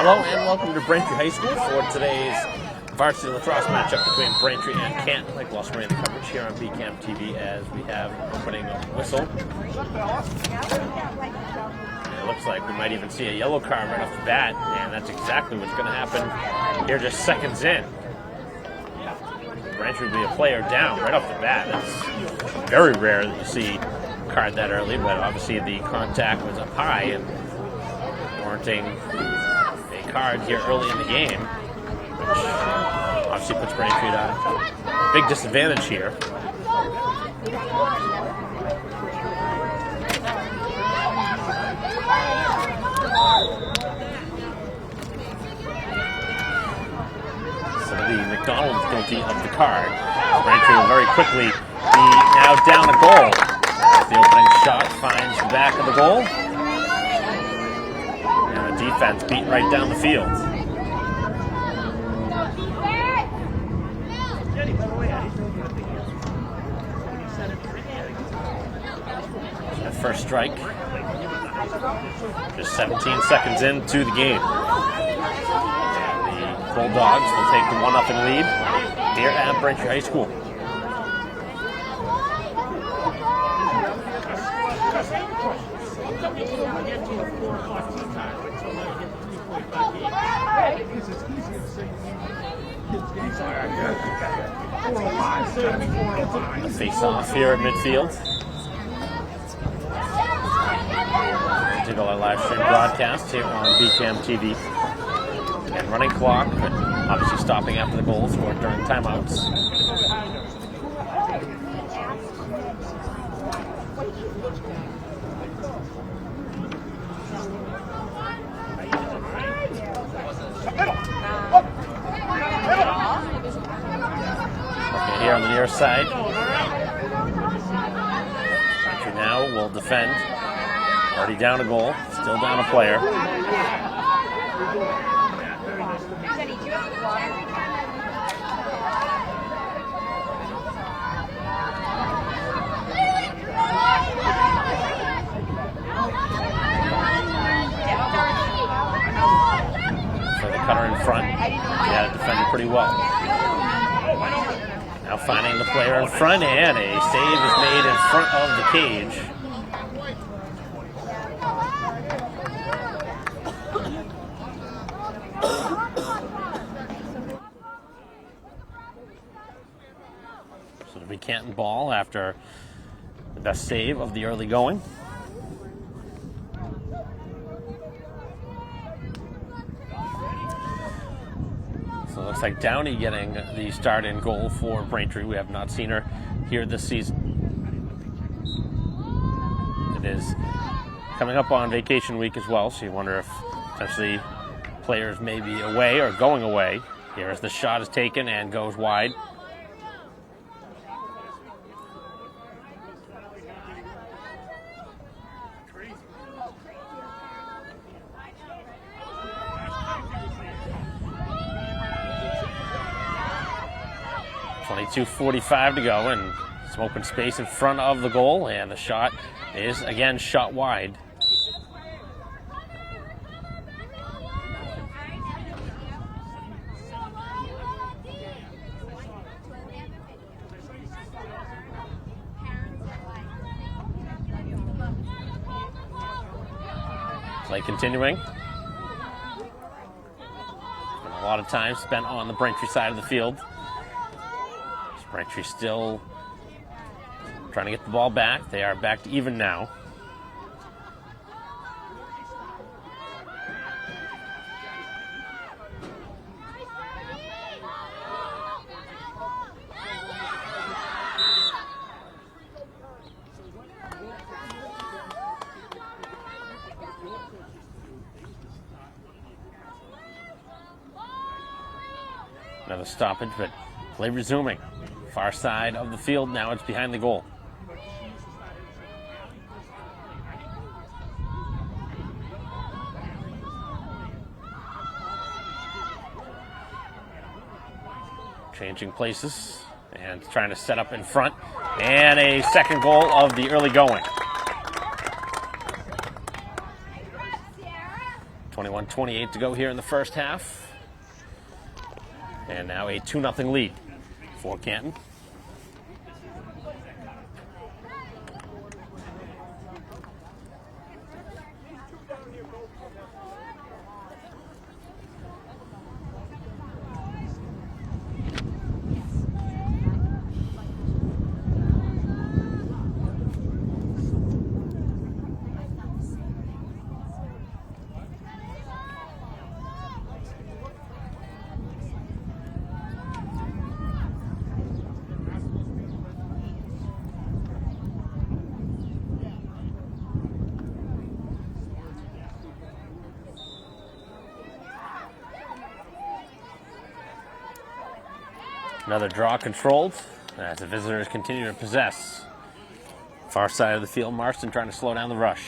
Hello and welcome to Braintree High School for today's Varsity Lacrosse matchup between Braintree and Canton. Like lost the coverage here on BCAM TV as we have an opening whistle. And it looks like we might even see a yellow card right off the bat, and that's exactly what's going to happen here just seconds in. Braintree will be a player down right off the bat. That's very rare that you see a card that early, but obviously the contact was up high and warranting a card here early in the game, which obviously puts Braintree at a big disadvantage here. So the McDonald's guilty of the card. Braintree will very quickly be now down a goal. The opening shot finds the back of the goal. And the defense beat right down the field. That first strike. Just 17 seconds into the game. And the Bulldogs will take the 1-0 lead here at Braintree High School. A face-off here at midfield. Did a live stream broadcast here on BCAM TV. And running clock, but obviously stopping after the goal scored during timeouts. Okay, here on the near side. Braintree now will defend. Already down a goal, still down a player. So the cutter in front, he had it defended pretty well. Now finding the player in front, and a save is made in front of the cage. So it'll be Canton ball after the best save of the early going. So it looks like Downey getting the start in goal for Braintree. We have not seen her here this season. It is coming up on vacation week as well, so you wonder if potentially players may be away or going away. Here as the shot is taken and goes wide. .45 to go, and some open space in front of the goal, and the shot is again shot wide. Play continuing. A lot of time spent on the Braintree side of the field. Braintree still trying to get the ball back. They are back to even now. Another stoppage, but play resuming. Far side of the field, now it's behind the goal. Changing places and trying to set up in front. And a second goal of the early going. 21-28 to go here in the first half. And now a 2-0 lead for Canton. Another draw controlled as the visitors continue to possess. Far side of the field, Marston trying to slow down the rush.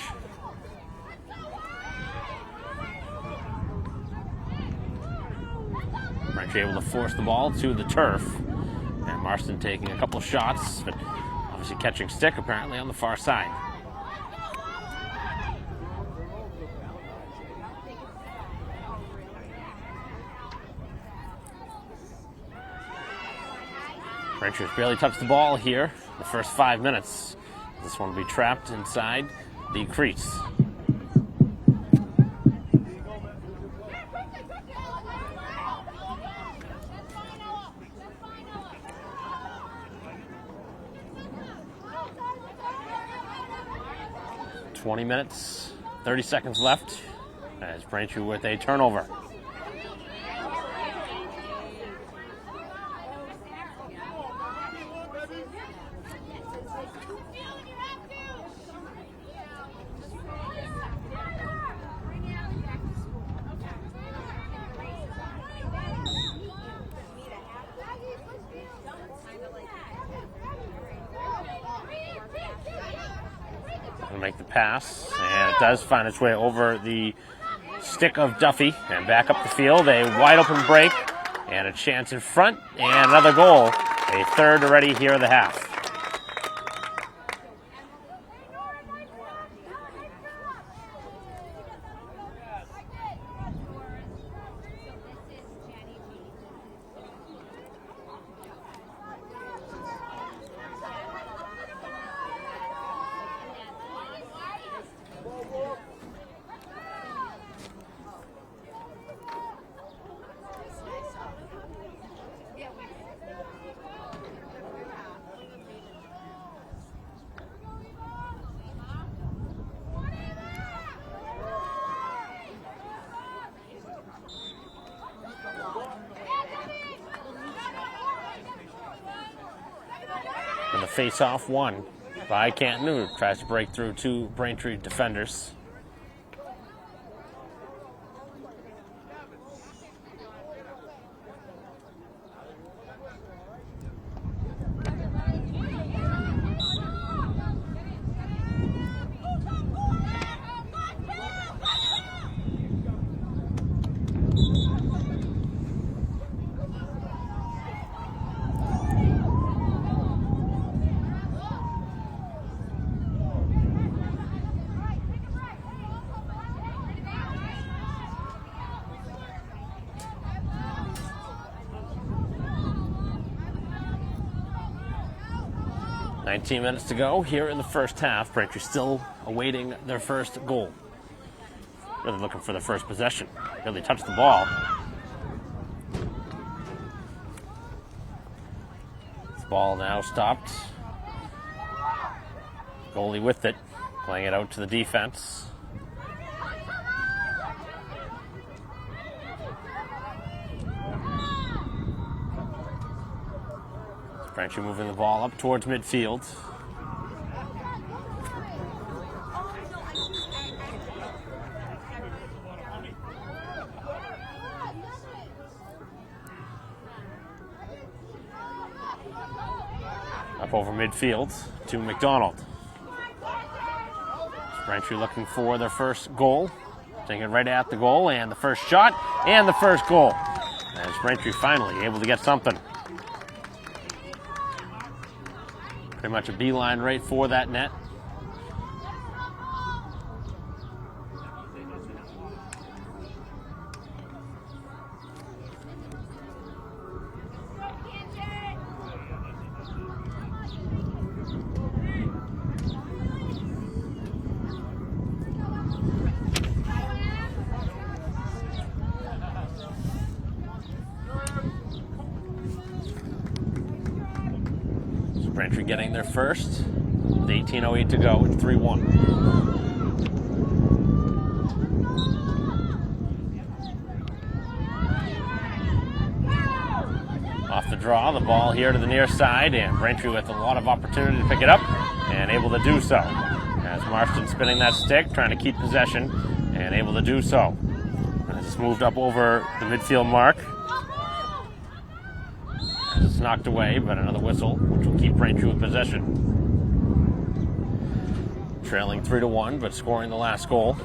French able to force the ball to the turf. And Marston taking a couple of shots, but obviously catching stick apparently on the far side. Rangers barely touched the ball here the first 5 minutes. This one will be trapped inside the crease. "20 minutes, 30 seconds left as Braintree with a turnover. Make the pass, and it does find its way over the stick of Duffy and back up the field. A wide open break and a chance in front and another goal. A third already here in the half. And the face-off won by Canton, who tries to break through two Braintree defenders. "19 minutes to go here in the first half. Braintree still awaiting their first goal. Really looking for their first possession. Really touched the ball. This ball now stopped. Goalie with it, playing it out to the defense. Braintree moving the ball up towards midfield. Up over midfield to McDonald. Braintree looking for their first goal. Taking it right at the goal, and the first shot, and the first goal. As Braintree finally able to get something. Pretty much a beeline right for that net. Braintree getting their first. With 18:08 to go. It's 3-1. Off the draw, the ball here to the near side, and Braintree with a lot of opportunity to pick it up, and able to do so. As Marston spinning that stick, trying to keep possession, and able to do so. As it's moved up over the midfield mark. As it's knocked away, but another whistle, which will keep Braintree with possession. Trailing 3-1, but scoring the last goal.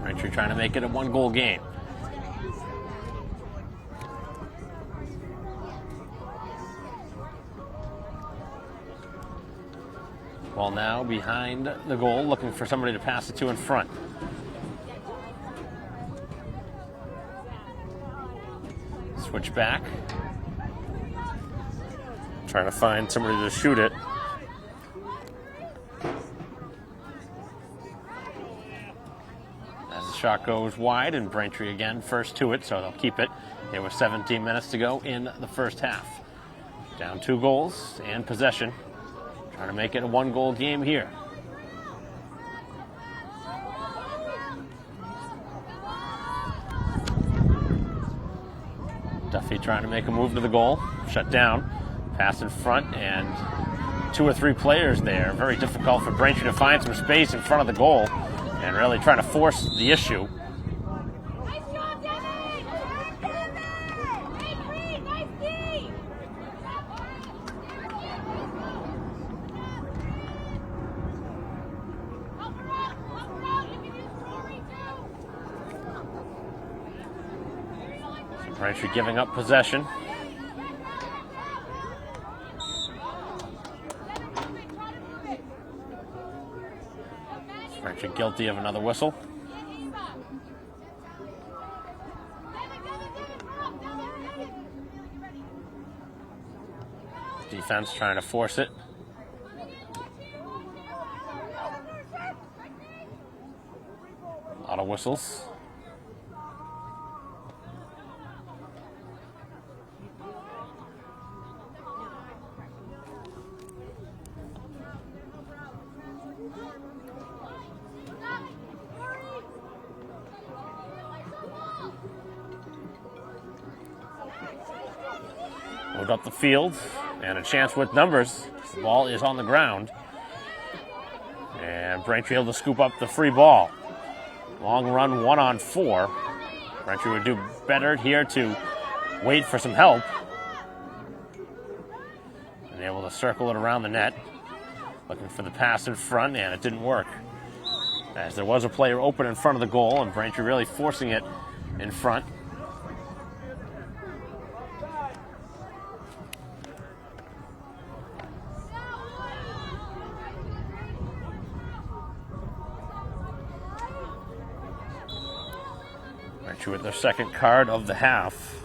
Braintree trying to make it a one-goal game. Ball now behind the goal, looking for somebody to pass it to in front. Switch back. Trying to find somebody to shoot it. As the shot goes wide, and Braintree again first to it, so they'll keep it. There was 17 minutes to go in the first half. Down 2 goals and possession. Trying to make it a one-goal game here. Duffy trying to make a move to the goal. Shut down. Pass in front, and 2 or 3 players there. Very difficult for Braintree to find some space in front of the goal and really trying to force the issue. Braintree giving up possession. Braintree guilty of another whistle. Defense trying to force it. A lot of whistles. Moved up the field, and a chance with numbers. The ball is on the ground. And Braintree able to scoop up the free ball. Long run, 1-on-4. Braintree would do better here to wait for some help. And able to circle it around the net. Looking for the pass in front, and it didn't work. As there was a player open in front of the goal, and Braintree really forcing it in front. Braintree with their second card of the half.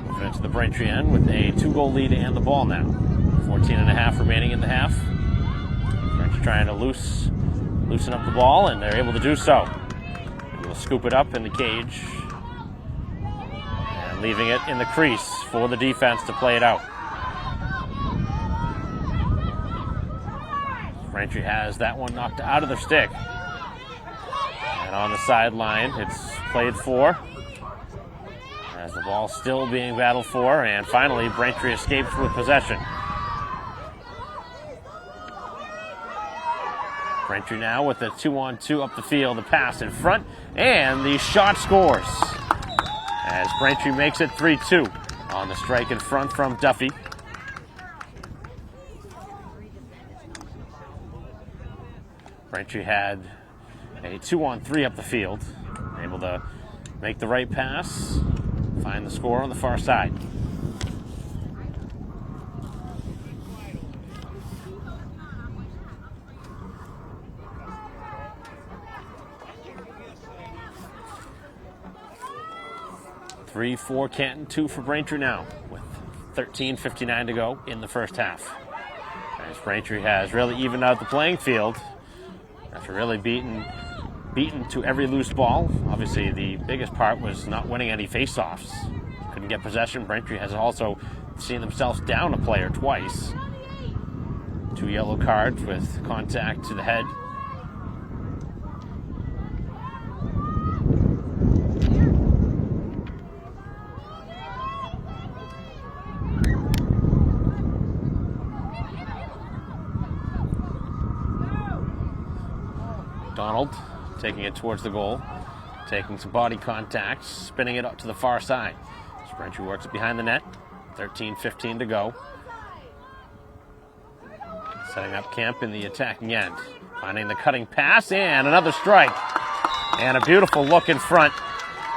Moving into the Braintree end with a 2-goal lead and the ball now. 14.5 remaining in the half. Braintree trying to loosen up the ball, and they're able to do so. Able to scoop it up in the cage and leaving it in the crease for the defense to play it out. Braintree has that one knocked out of their stick. And on the sideline, it's played for. As the ball's still being battled for, and finally Braintree escapes with possession. Braintree now with a 2-on-2 up the field, the pass in front, and the shot scores. As Braintree makes it 3-2 on the strike in front from Duffy. Braintree had a 2-on-3 up the field, able to make the right pass, find the score on the far side. 3 for Canton, 2 for Braintree now, with 13:59 to go in the first half. As Braintree has really evened out the playing field after really beaten to every loose ball. Obviously, the biggest part was not winning any face-offs. Couldn't get possession. Braintree has also seen themselves down a player twice. 2 yellow cards with contact to the head. Donald taking it towards the goal, taking some body contact, spinning it up to the far side. So Braintree works it behind the net. 13:15 to go. Setting up camp in the attacking end. Finding the cutting pass and another strike. And a beautiful look in front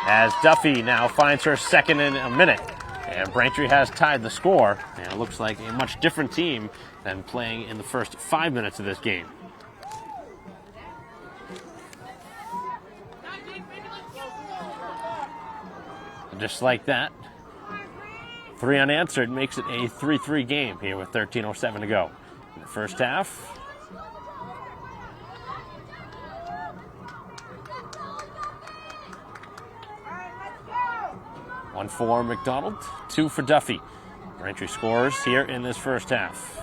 as Duffy now finds her second in a minute. And Braintree has tied the score. And it looks like a much different team than playing in the first 5 minutes of this game. Just like that, 3 unanswered makes it a 3-3 game here with 13:07 to go in the first half. One for McDonald, 2 for Duffy. Braintree scores here in this first half.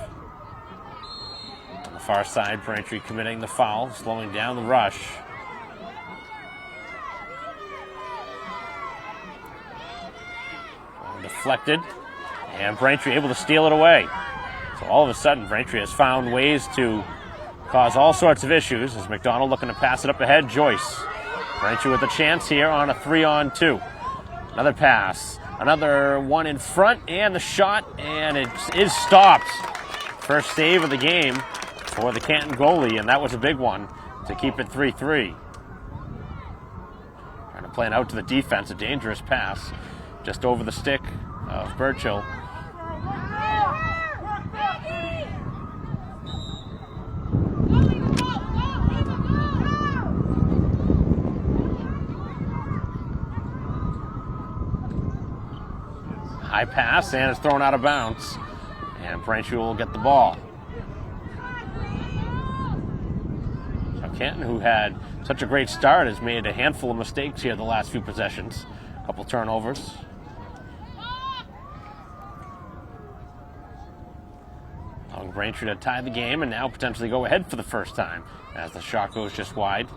On the far side, Braintree committing the foul, slowing down the rush. Deflected, and Braintree able to steal it away. So all of a sudden, Braintree has found ways to cause all sorts of issues as McDonald looking to pass it up ahead. Joyce. Braintree with a chance here on a 3-on-2. Another pass, another one in front, and the shot, and it is stopped. First save of the game for the Canton goalie, and that was a big one to keep it 3-3. Trying to play it out to the defense, a dangerous pass. Just over the stick of Burchill. High pass, and it's thrown out of bounds. And Braintree will get the ball. So Canton, who had such a great start, has made a handful of mistakes here the last few possessions. A couple turnovers. Allowing Braintree to tie the game and now potentially go ahead for the first time as the shot goes just wide.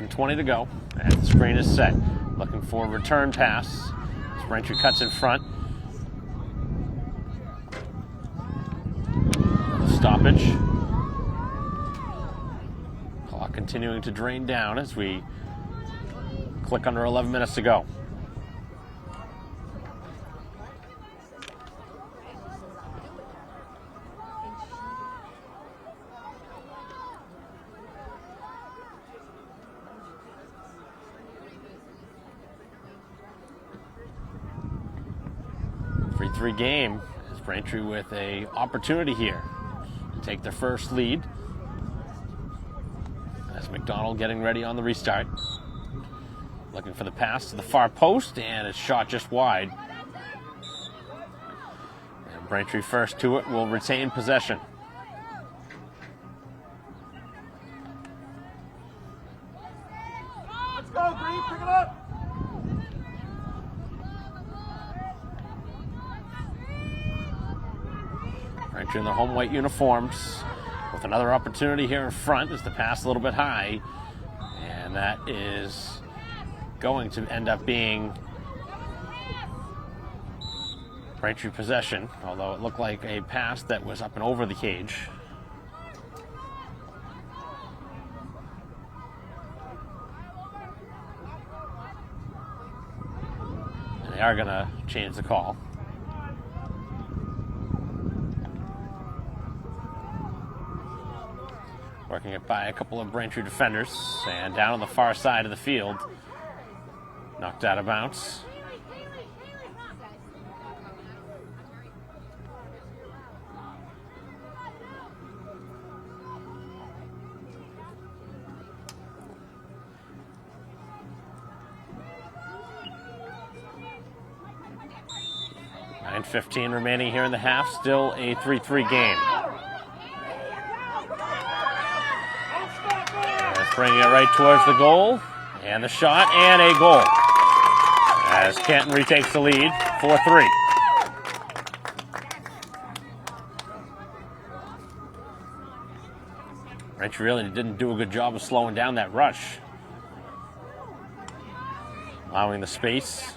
.20 to go, and the screen is set. Looking for a return pass. Braintree cuts in front. Stoppage. Clock continuing to drain down as we click under 11 minutes to go. .3 game as Braintree with a opportunity here to take their first lead. As McDonald getting ready on the restart. Looking for the pass to the far post, and it's shot just wide. And Braintree first to it will retain possession. Let's go, Green, pick it up! Braintree in their home white uniforms with another opportunity here in front as the pass a little bit high, and that is going to end up being Braintree possession, although it looked like a pass that was up and over the cage. And they are going to change the call. Working it by a couple of Braintree defenders. And down on the far side of the field. Knocked out of bounds. .15 remaining here in the half. Still a 3-3 game. That's bringing it right towards the goal. And the shot and a goal. As Canton retakes the lead, 4-3. Braintree really didn't do a good job of slowing down that rush. Allowing the space.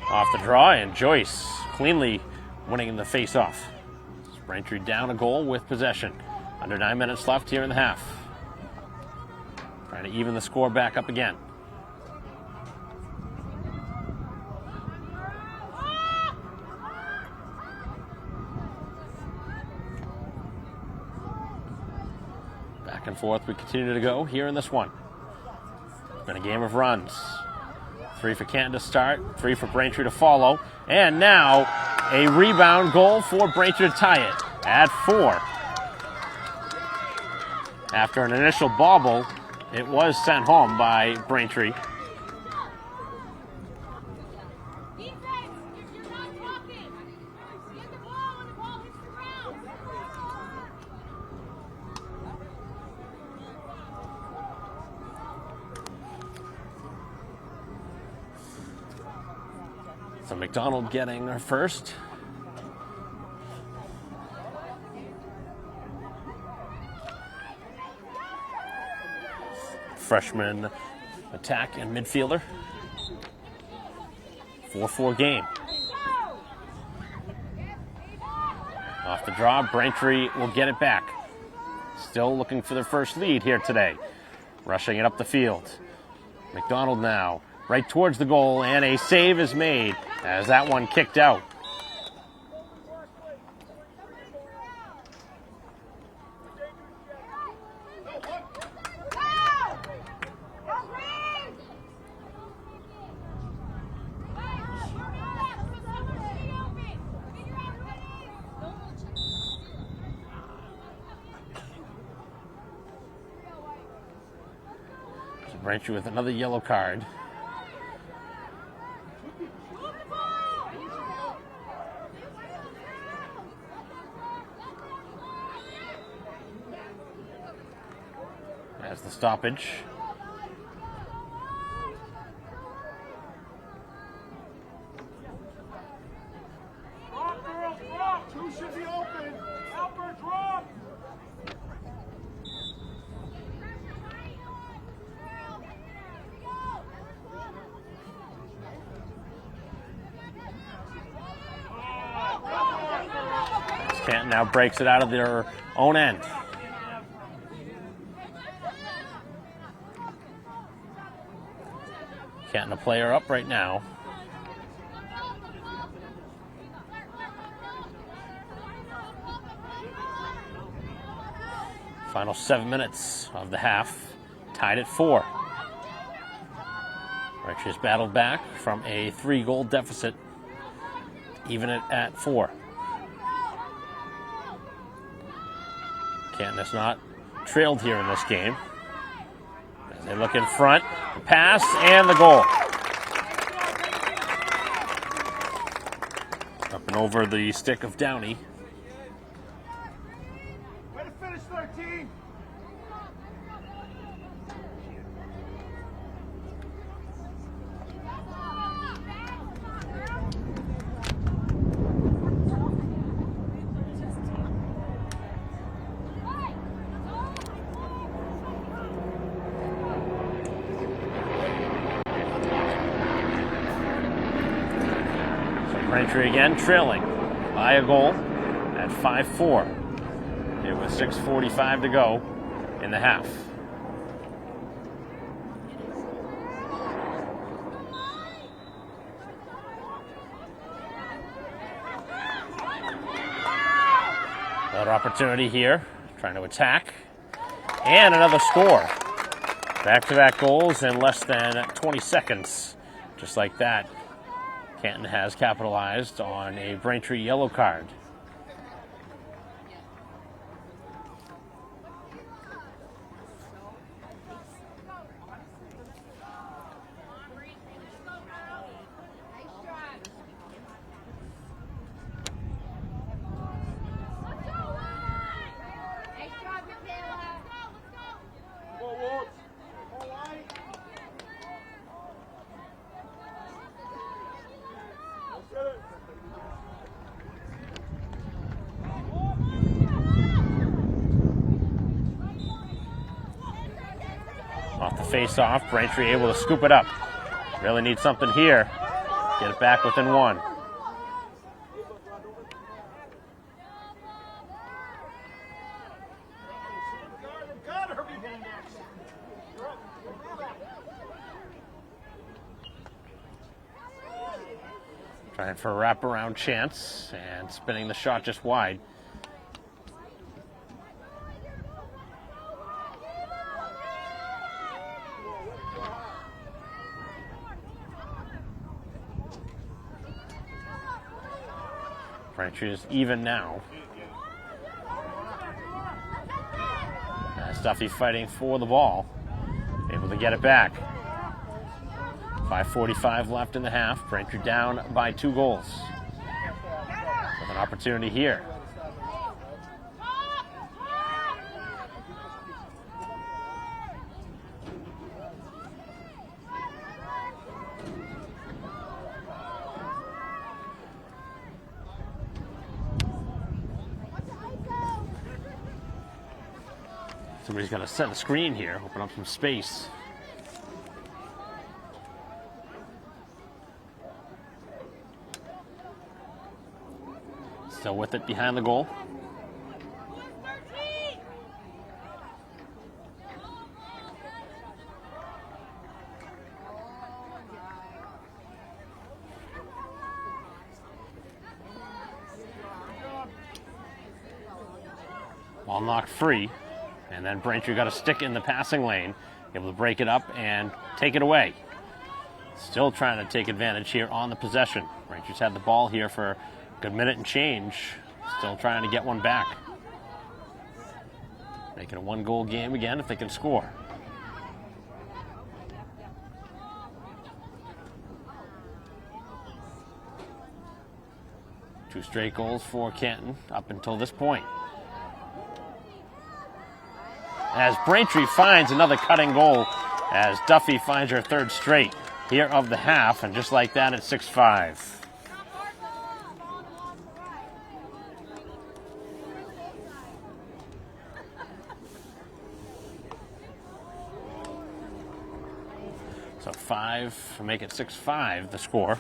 Off the draw, and Joyce cleanly winning the face-off. Braintree down a goal with possession. Under 9 minutes left here in the half. Trying to even the score back up again. Back and forth we continue to go here in this one. It's been a game of runs. 3 for Canton to start, 3 for Braintree to follow, and now a rebound goal for Braintree to tie it at 4. After an initial bobble, it was sent home by Braintree. So McDonald getting her first. Freshman attack and midfielder. 4-4 game. Off the draw, Braintree will get it back. Still looking for their first lead here today. Rushing it up the field. McDonald now. Right towards the goal, and a save is made as that one kicked out. So Braintree with another yellow card. As the stoppage. Two should be open. Albert, drop. Canton now breaks it out of their own end. Canton a player up right now. Final 7 minutes of the half, tied at 4. Braintree has battled back from a 3-goal deficit, even at 4. Canton has not trailed here in this game. As they look in front, the pass and the goal. Up and over the stick of Downey. Way to finish 13. Braintree again trailing by a goal at 5-4. Here with 6:45 to go in the half. Another opportunity here, trying to attack. And another score. Back-to-back goals in less than 20 seconds. Just like that, Canton has capitalized on a Braintree yellow card. Off the face-off, Braintree able to scoop it up. Really need something here. Get it back within one. Trying for a wraparound chance and spinning the shot just wide. Braintree is even now. Duffy fighting for the ball. Able to get it back. 5:45 left in the half. Braintree down by 2 goals. With an opportunity here. Somebody's got to set a screen here, open up some space. Still with it behind the goal. Ball knocked free. And then Braintree got a stick in the passing lane, able to break it up and take it away. Still trying to take advantage here on the possession. Braintree's had the ball here for a good minute and change. Still trying to get one back. Making a 1-goal game again if they can score. Two straight goals for Canton up until this point. As Braintree finds another cutting goal as Duffy finds her 3rd straight here of the half, and just like that it's 6-5. So 5 to make it 6-5 the score.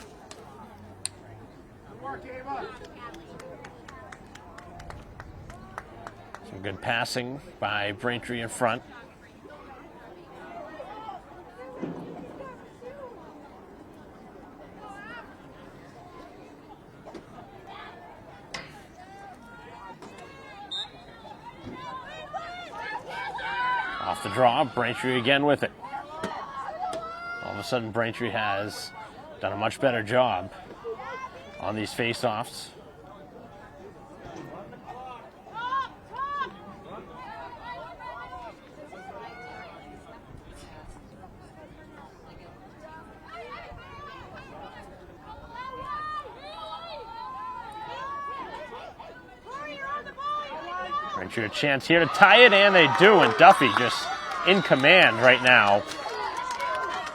Some good passing by Braintree in front. Off the draw, Braintree again with it. All of a sudden, Braintree has done a much better job on these face-offs. Braintree a chance here to tie it, and they do, and Duffy just in command right now.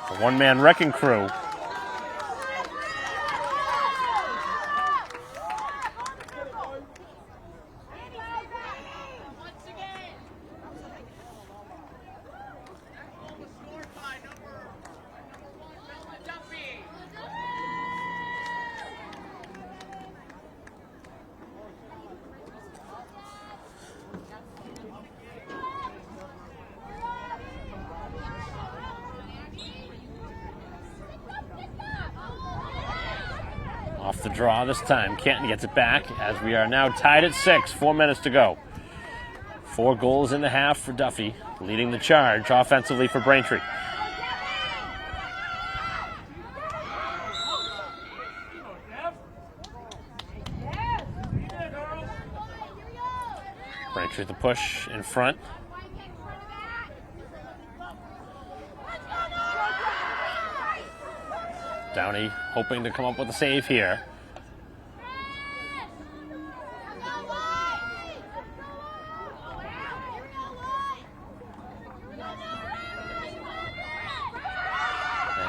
The one-man wrecking crew. the draw this time. Canton gets it back as we are now tied at 6. 4 minutes to go. 4 goals in the half for Duffy, leading the charge offensively for Braintree. Braintree the push in front. Downey hoping to come up with a save here.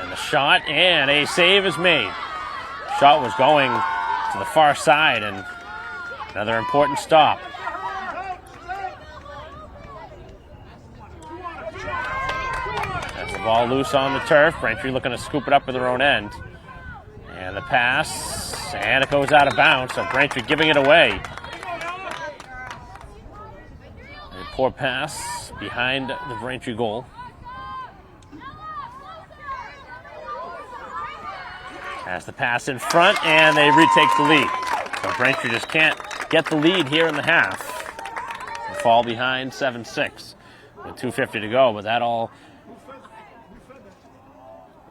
And the shot, and a save is made. Shot was going to the far side, and another important stop. Ball loose on the turf. Braintree looking to scoop it up with their own end. And the pass, and it goes out of bounds, so Braintree giving it away. A poor pass behind the Braintree goal. Has the pass in front, and they retake the lead. So Braintree just can't get the lead here in the half. They fall behind 7-6 with 2:50 to go, but that all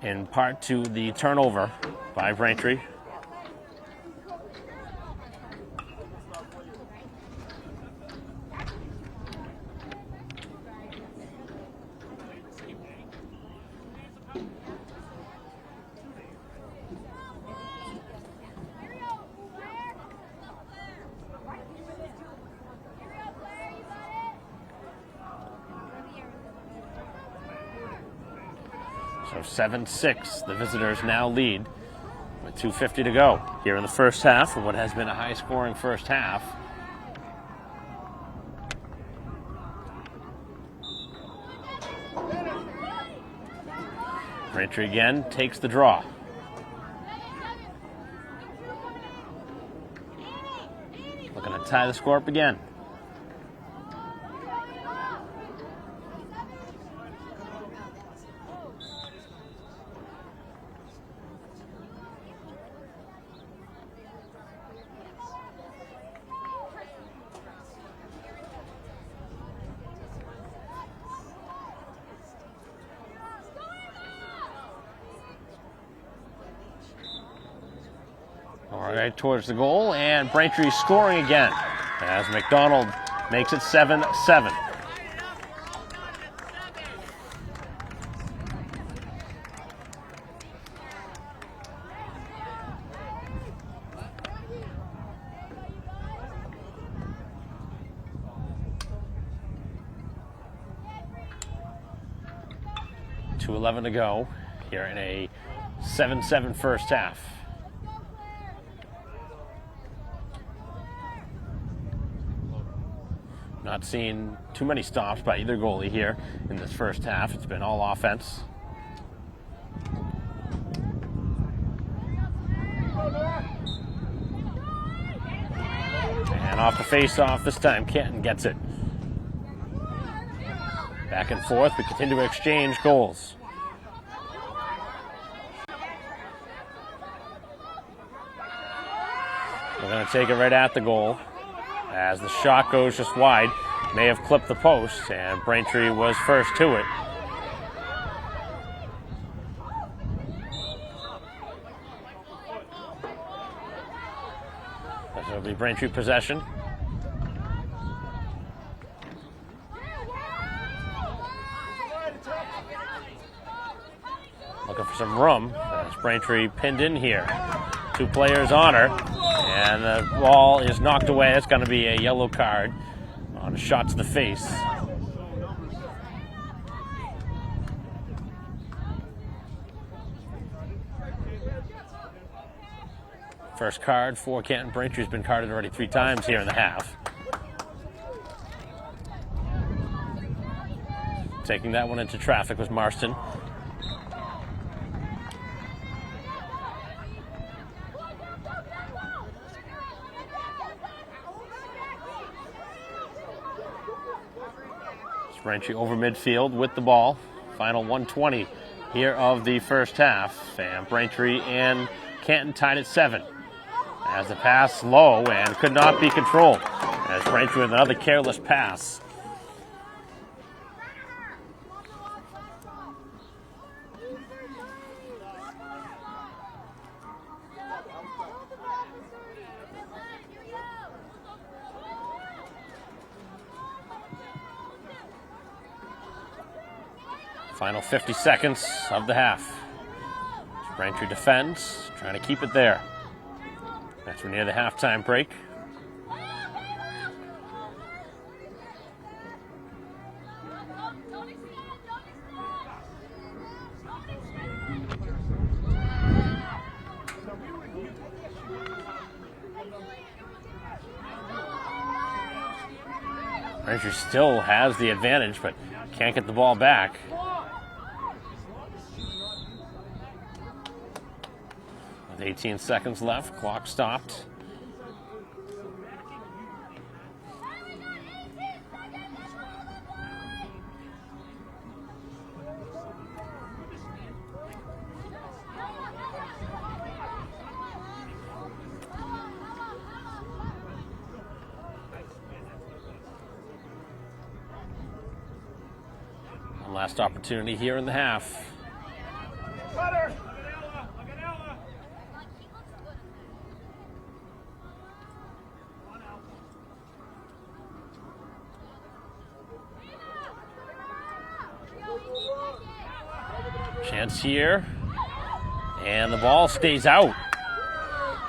in part to the turnover by Braintree. So 7-6, the visitors now lead with 2:50 to go here in the first half of what has been a high-scoring first half. Braintree again takes the draw. Looking to tie the score up again. All right, towards the goal, and Braintree scoring again as McDonald makes it 7-7. .2:11 to go here in a 7-7 first half. Not seeing too many stops by either goalie here in this first half. It's been all offense. And off the face-off this time, Canton gets it. Back and forth, we continue to exchange goals. We're going to take it right at the goal. As the shot goes just wide, may have clipped the post, and Braintree was first to it. It'll be Braintree possession. Looking for some room. As Braintree pinned in here. 2 players on her. And the ball is knocked away. It's going to be a yellow card on a shot to the face. First card for Canton. Braintree's been carded already 3 times here in the half. Taking that one into traffic was Marston. Braintree over midfield with the ball. Final 1:20 here of the first half. And Braintree and Canton tied at 7. As the pass low and could not be controlled. As Braintree with another careless pass. Final 50 seconds of the half. Braintree defends, trying to keep it there. As we're near the halftime break. Braintree still has the advantage, but can't get the ball back. With 18 seconds left, clock stopped. One last opportunity here in the half. Cutter! Chance here, and the ball stays out.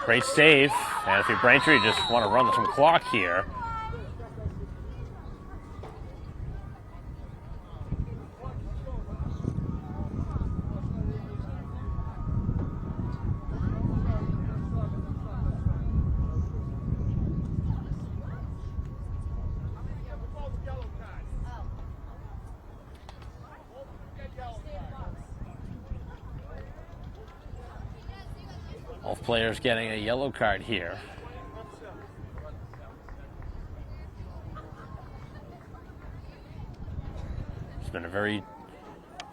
Great save, and if you're Braintree, you just want to run some clock here. Both players getting a yellow card here. It's been a very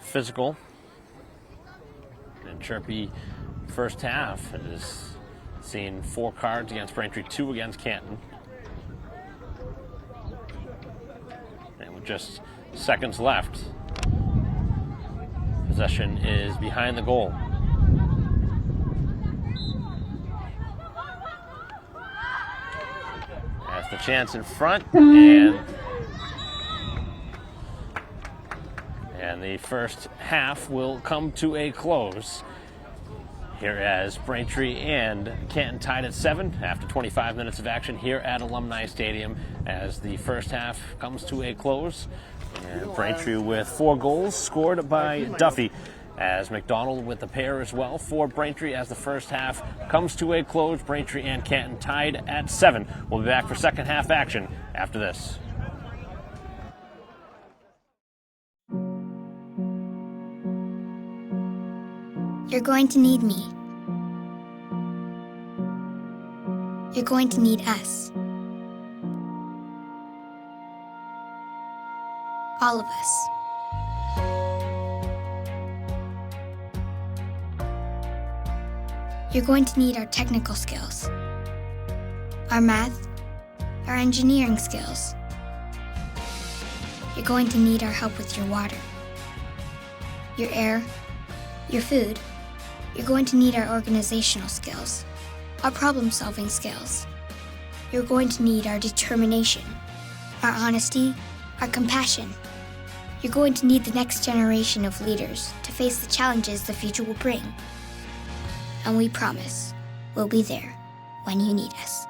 physical and chirpy first half. It has seen 4 cards against Braintree, 2 against Canton. And with just seconds left, possession is behind the goal. That's the chance in front, and the first half will come to a close here as Braintree and Canton tied at 7 after 25 minutes of action here at Alumni Stadium as the first half comes to a close. And Braintree with 4 goals scored by Duffy, as McDonald with the pair as well for Braintree as the first half comes to a close. Braintree and Canton tied at 7. We'll be back for second half action after this. You're going to need me. You're going to need us. All of us. You're going to need our technical skills, our math, our engineering skills. You're going to need our help with your water, your air, your food. You're going to need our organizational skills, our problem-solving skills. You're going to need our determination, our honesty, our compassion. You're going to need the next generation of leaders to face the challenges the future will bring. And we promise we'll be there when you need us.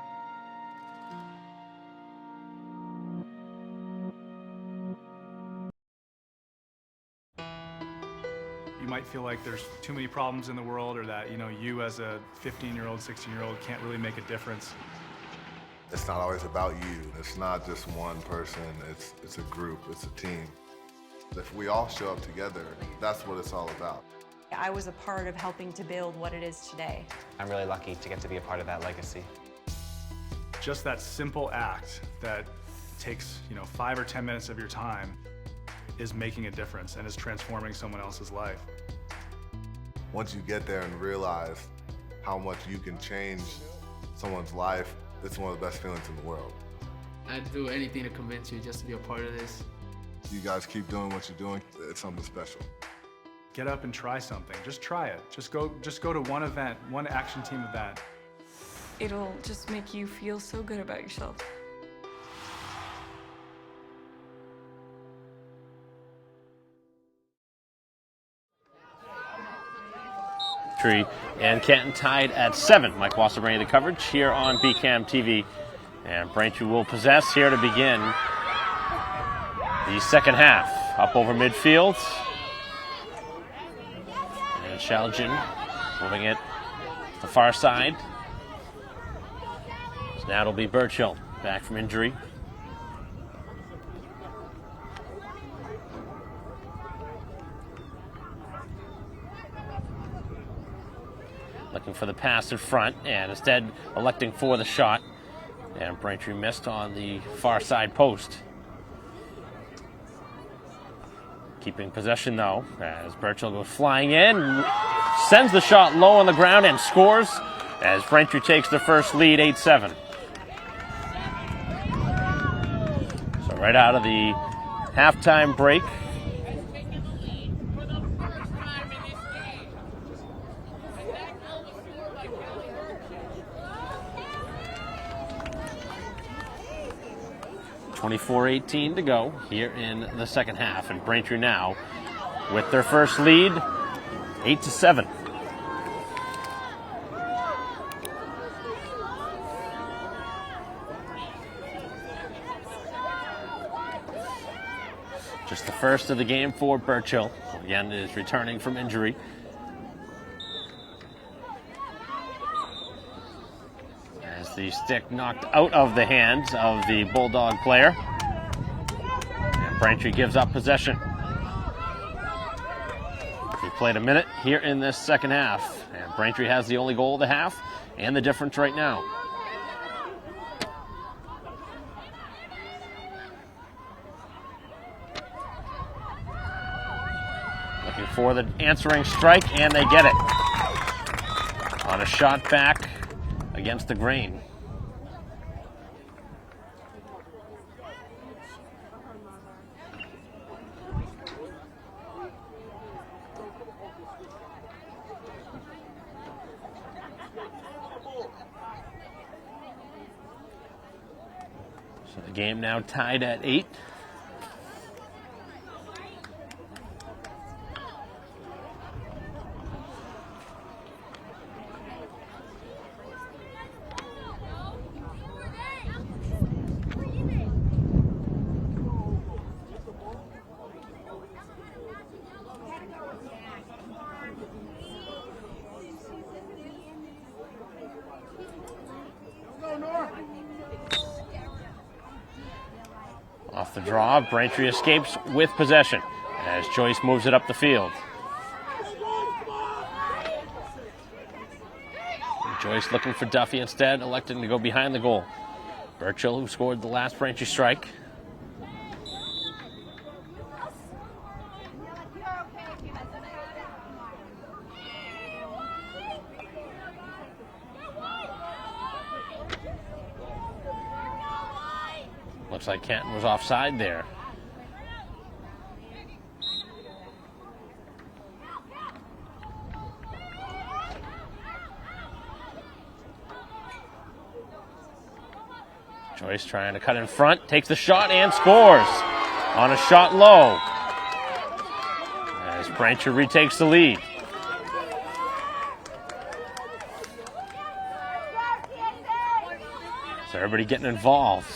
You might feel like there's too many problems in the world, or that, you as a 15-year-old, 16-year-old can't really make a difference. It's not always about you. It's not just one person. It's a group. It's a team. If we all show up together, that's what it's all about. I was a part of helping to build what it is today. I'm really lucky to get to be a part of that legacy. Just that simple act that takes, 5 or 10 minutes of your time is making a difference and is transforming someone else's life. Once you get there and realize how much you can change someone's life, it's one of the best feelings in the world. I'd do anything to convince you just to be a part of this. You guys keep doing what you're doing, it's something special. Get up and try something. Just try it. Just go to one event, one action team event. It'll just make you feel so good about yourself. And Canton tied at 7. Mike Wasser bringing the coverage here on BCAM TV. And Braintree will possess here to begin the second half. Up over midfield. And Shaljan moving it to the far side. So now it'll be Burchill back from injury. Looking for the pass in front, and instead electing for the shot. And Braintree missed on the far side post. Keeping possession though, as Burchill goes flying in, sends the shot low on the ground and scores as Braintree takes the first lead, 8-7. So right out of the halftime break, .24:18 to go here in the second half, and Braintree now with their first lead, 8-7. Just the first of the game for Burchill. Again, is returning from injury. As the stick knocked out of the hands of the Bulldog player. And Braintree gives up possession. We played a minute here in this second half. And Braintree has the only goal of the half and the difference right now. Looking for the answering strike, and they get it. On a shot back against the grain. So the game now tied at 8. Off the draw, Braintree escapes with possession as Joyce moves it up the field. Joyce looking for Duffy instead, electing to go behind the goal. Burchill, who scored the last Braintree strike. Looks like Canton was offside there. Joyce trying to cut in front, takes the shot and scores on a shot low. As Braintree retakes the lead. So everybody getting involved.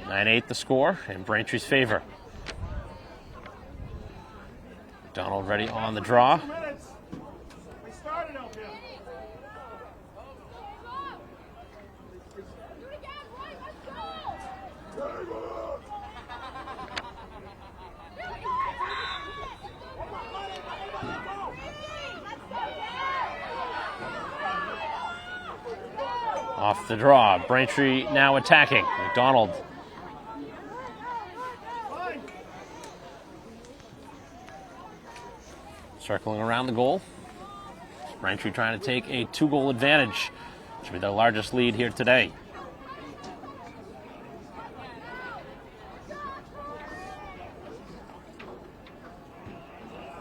(9-8) the score in Braintree's favor. Donald ready on the draw. Off the draw, Braintree now attacking. McDonald Circling around the goal. Braintree trying to take a 2-goal advantage. Should be their largest lead here today.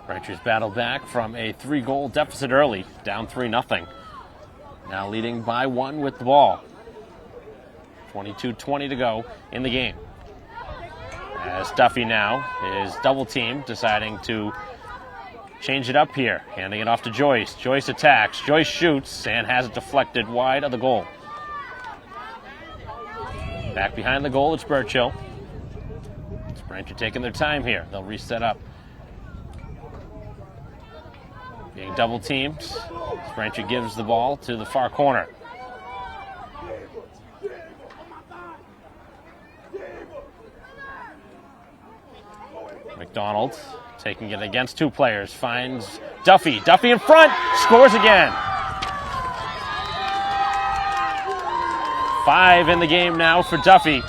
Braintree's battled back from a 3-goal deficit early, down 3-0. Now leading by 1 with the ball. 22:20 to go in the game. As Duffy now is double teamed, deciding to change it up here. Handing it off to Joyce. Joyce attacks. Joyce shoots and has it deflected wide of the goal. Back behind the goal, it's Burchill. It's Braintree taking their time here. They'll reset up. Being double teamed, Braintree gives the ball to the far corner. McDonald taking it against 2 players, finds Duffy. Duffy in front, scores again. 5 in the game now for Duffy.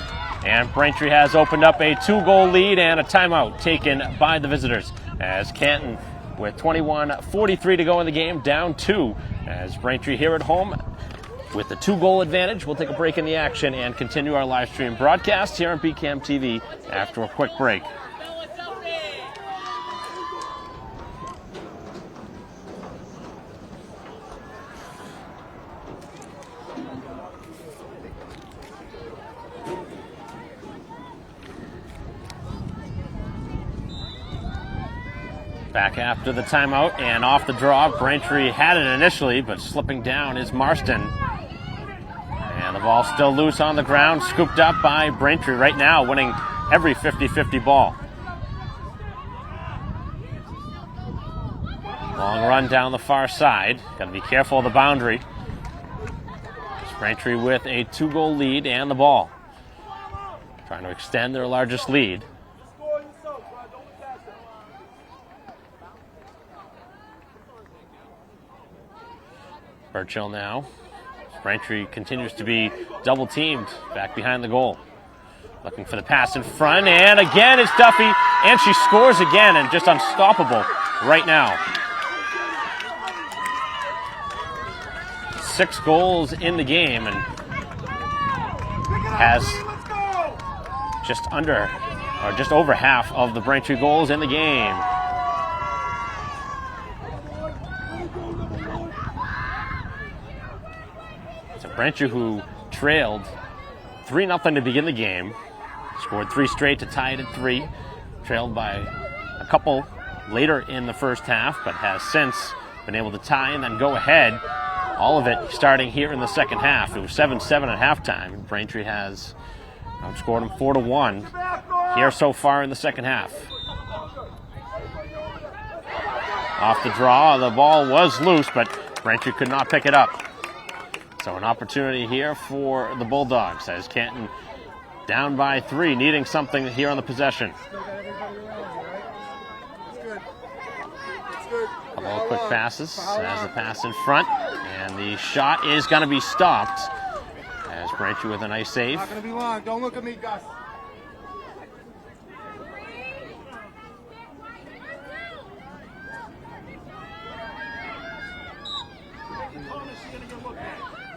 And Braintree has opened up a 2-goal lead and a timeout taken by the visitors. As Canton, with 21:43 to go in the game, down 2. As Braintree here at home with the 2-goal advantage. We'll take a break in the action and continue our live stream broadcast here on BCAM TV after a quick break. Back after the timeout and off the draw. Braintree had it initially, but slipping down is Marston. And the ball still loose on the ground, scooped up by Braintree right now, winning every 50-50 ball. Long run down the far side. Got to be careful of the boundary. Braintree with a 2-goal lead and the ball. Trying to extend their largest lead. Burchill now. Braintree continues to be double teamed back behind the goal. Looking for the pass in front, and again it's Duffy, and she scores again, and just unstoppable right now. 6 goals in the game, and has just over half of the Braintree goals in the game. Braintree, who trailed 3-0 to begin the game, scored 3 straight to tie it at 3, trailed by a couple later in the first half, but has since been able to tie and then go ahead. All of it starting here in the second half. It was 7-7 at halftime. Braintree has outscored them 4-1 here so far in the second half. Off the draw, the ball was loose, but Braintree could not pick it up. So an opportunity here for the Bulldogs as Canton down by 3, needing something here on the possession. Couple of quick passes as the pass in front, and the shot is going to be stopped as Braintree with a nice save. Not going to be long. Don't look at me, Gus.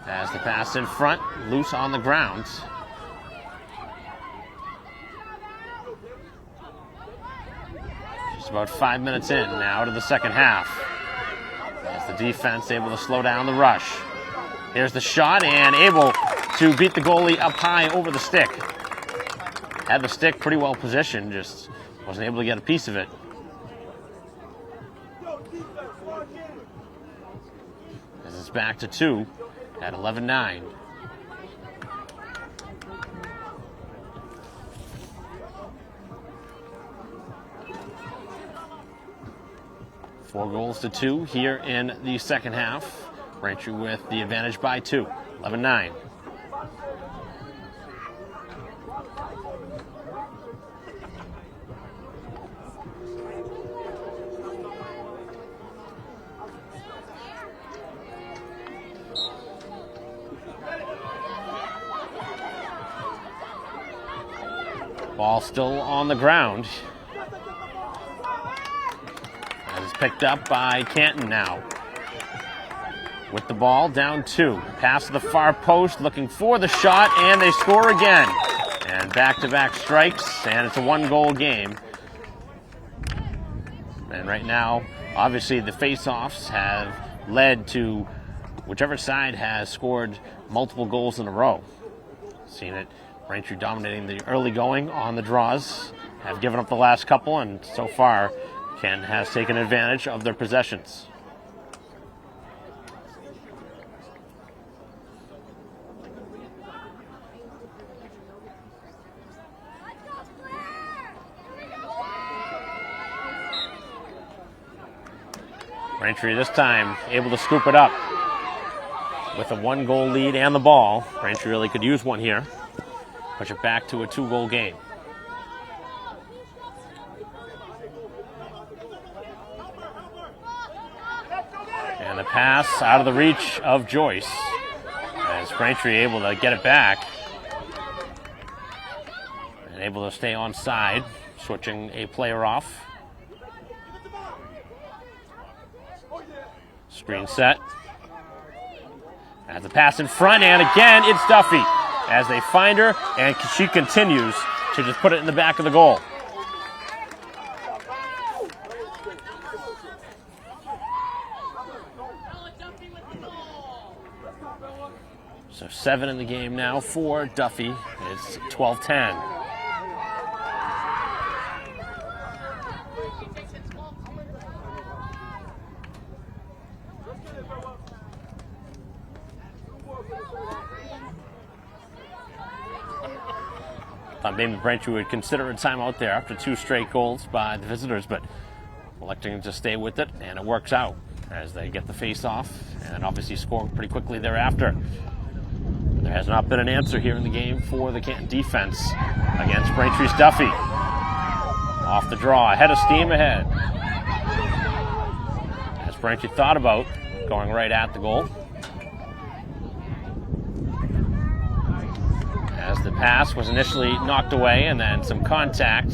As the pass in front, loose on the ground. Just about 5 minutes in now to the second half. As the defense able to slow down the rush. Here's the shot, and able to beat the goalie up high over the stick. Had the stick pretty well positioned, just wasn't able to get a piece of it. As it's back to 2. At 11-9. Four goals to 2 here in the second half. Braintree with the advantage by 2. 11-9. Ball still on the ground. As it's picked up by Canton now. With the ball, down 2. Pass to the far post, looking for the shot, and they score again. And back-to-back strikes, and it's a 1-goal game. And right now, obviously, the face-offs have led to whichever side has scored multiple goals in a row. Seen it, Braintree dominating the early going on the draws, have given up the last couple, and so far, Canton has taken advantage of their possessions. Braintree this time able to scoop it up with a 1-goal lead and the ball. Braintree really could use one here. Push it back to a 2-goal game. And the pass out of the reach of Joyce. As Braintree able to get it back. And able to stay onside, switching a player off. Screen set. As the pass in front, and again, it's Duffy. As they find her, and she continues to just put it in the back of the goal. So 7 in the game now for Duffy. It's 12-10. Thought maybe Braintree would consider a timeout there after 2 straight goals by the visitors, but electing to stay with it, and it works out as they get the face-off and obviously score pretty quickly thereafter. There has not been an answer here in the game for the Canton defense against Braintree's Duffy. Off the draw, ahead of steam ahead. As Braintree thought about going right at the goal. As the pass was initially knocked away and then some contact.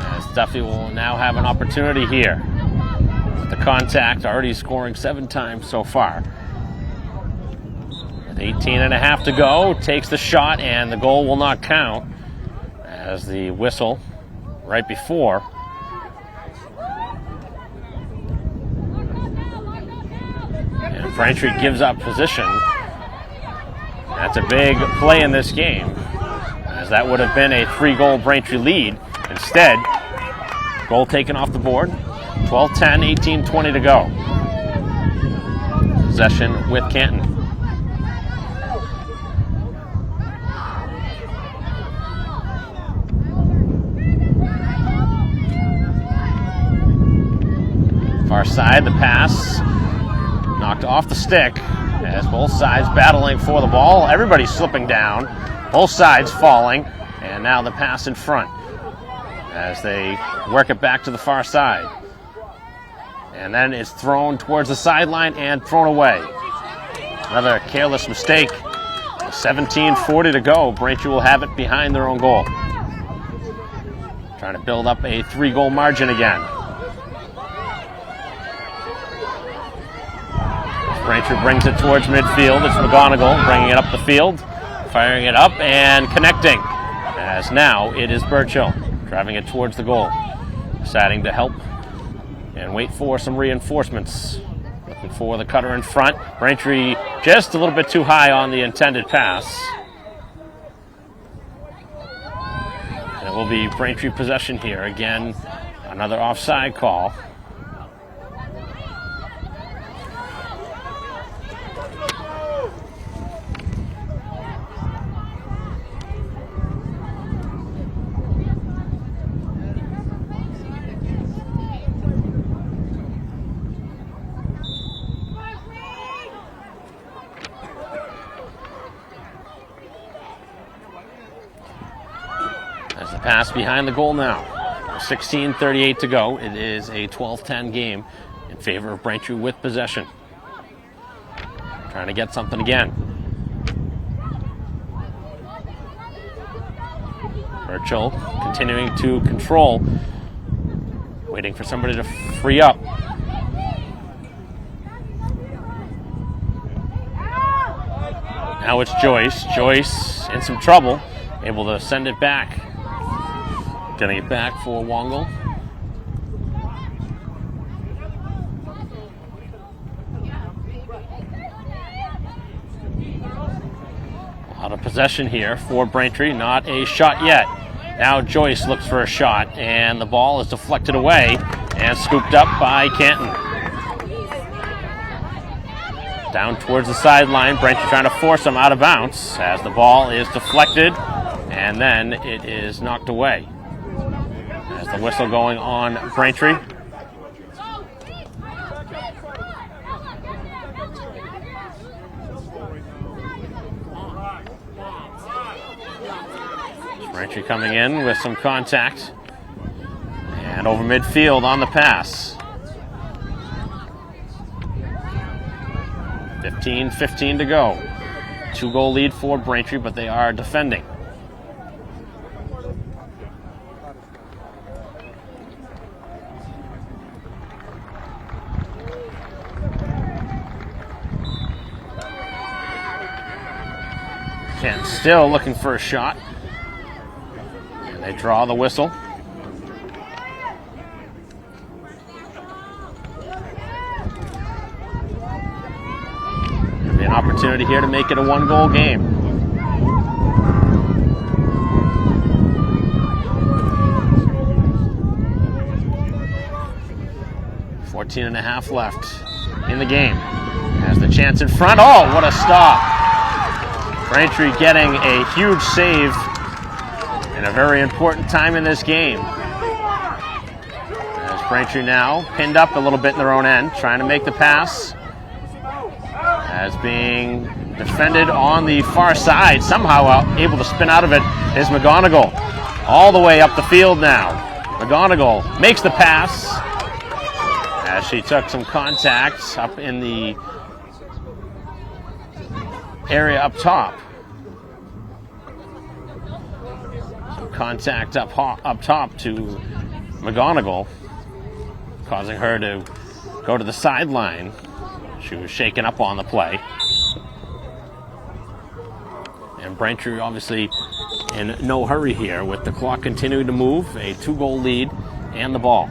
As Duffy will now have an opportunity here. With the contact, already scoring 7 times so far. With 18.5 to go, takes the shot and the goal will not count. As the whistle right before. Braintree gives up position. That's a big play in this game, as that would have been a 3-goal Braintree lead. Instead, goal taken off the board. 12-10, 18-20 to go. Possession with Canton. Far side, the pass. Knocked off the stick as both sides battling for the ball. Everybody's slipping down. Both sides falling. And now the pass in front as they work it back to the far side. And then it's thrown towards the sideline and thrown away. Another careless mistake. 17:40 to go. Braintree will have it behind their own goal. Trying to build up a 3-goal margin again. Braintree brings it towards midfield. It's McGonigal bringing it up the field, firing it up and connecting. As now it is Burchill driving it towards the goal, deciding to help and wait for some reinforcements. Looking for the cutter in front. Braintree just a little bit too high on the intended pass. And it will be Braintree possession here. Again, another offside call. Pass behind the goal now. 16:38 to go. It is a 12-10 game in favor of Braintree with possession. Trying to get something again. Burchill continuing to control, waiting for somebody to free up. Now it's Joyce. Joyce in some trouble, able to send it back. Getting it back for Wongle. Out of possession here for Braintree, not a shot yet. Now Joyce looks for a shot, and the ball is deflected away and scooped up by Canton. Down towards the sideline, Braintree trying to force him out of bounds as the ball is deflected, and then it is knocked away. As the whistle going on Braintree. Braintree coming in with some contact. And over midfield on the pass. 15 to go. 2-goal lead for Braintree, but they are defending. Canton still looking for a shot. And they draw the whistle. There'll be an opportunity here to make it a 1-goal game. .5 left in the game. Has the chance in front. Oh, what a stop. Braintree getting a huge save in a very important time in this game. As Braintree now pinned up a little bit in their own end, trying to make the pass. As being defended on the far side, somehow able to spin out of it is McGonigal. All the way up the field now. McGonigal makes the pass as she took some contact up in the area up top. Some contact up top to McGonigal, causing her to go to the sideline. She was shaken up on the play. And Braintree obviously in no hurry here with the clock continuing to move, a 2-goal lead and the ball.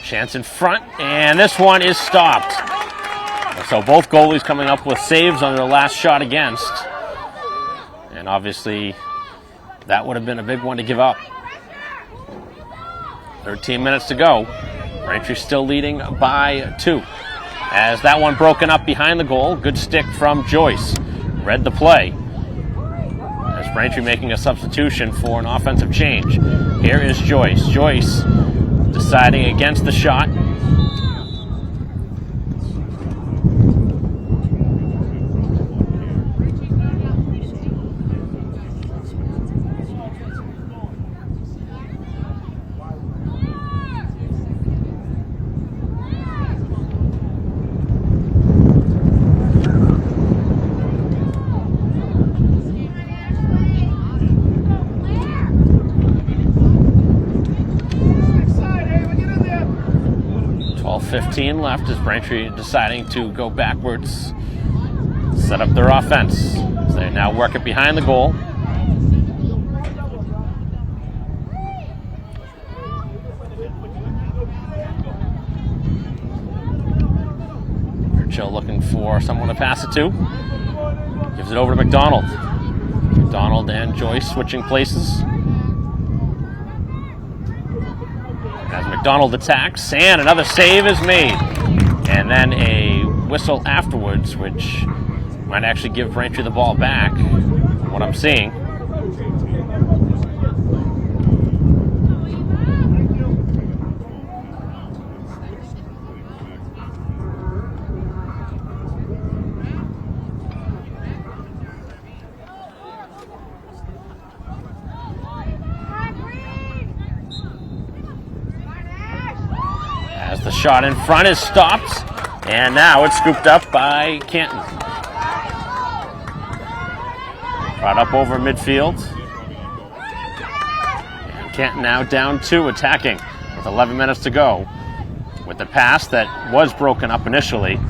Chance in front, and this one is stopped. So both goalies coming up with saves on their last shot against. And obviously, that would have been a big one to give up. 13 minutes to go. Braintree still leading by 2. As that one broken up behind the goal. Good stick from Joyce. Read the play. As Braintree making a substitution for an offensive change. Here is Joyce. Joyce deciding against the shot. .15 left as Braintree deciding to go backwards, set up their offense. So they now work it behind the goal. Burchill looking for someone to pass it to. Gives it over to McDonald. McDonald and Joyce switching places. As McDonald attacks, and another save is made. And then a whistle afterwards, which might actually give Braintree the ball back, from what I'm seeing. shot in front is stopped, and now it's scooped up by Canton. Brought up over midfield. And Canton now down 2, attacking with 11 minutes to go. With the pass that was broken up initially.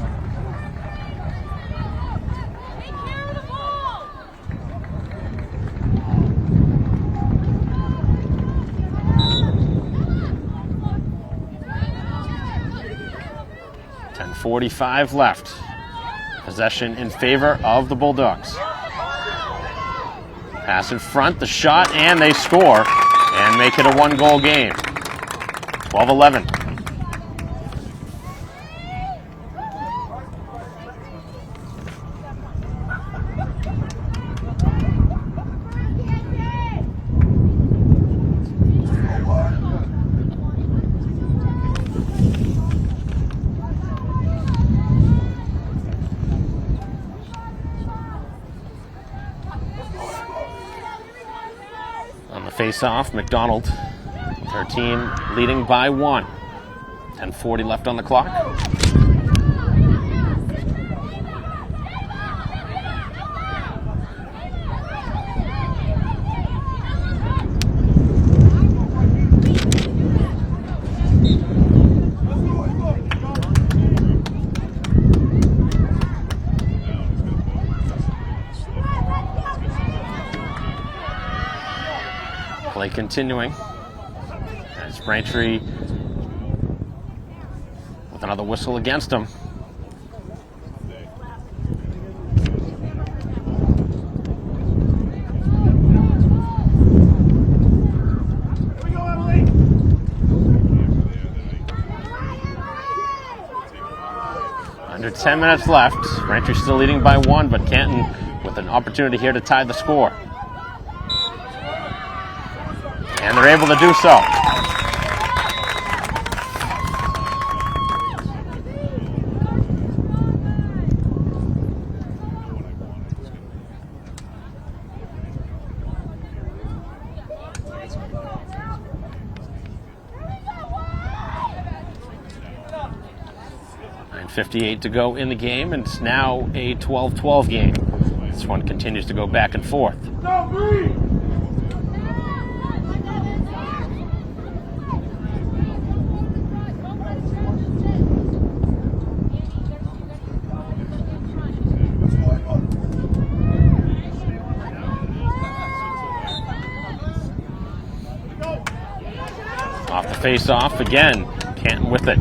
.45 left. Possession in favor of the Bulldogs. Pass in front, the shot, and they score and make it a 1-goal game. 12-11. Face-off, McDonald, her team leading by 1. 10:40 left on the clock. Play continuing as Braintree with another whistle against him. Under 10 minutes left. Braintree still leading by 1, but Canton with an opportunity here to tie the score. And they're able to do so. .58 to go in the game, and it's now a 12-12 game. This one continues to go back and forth. Off the face-off again. Canton with it.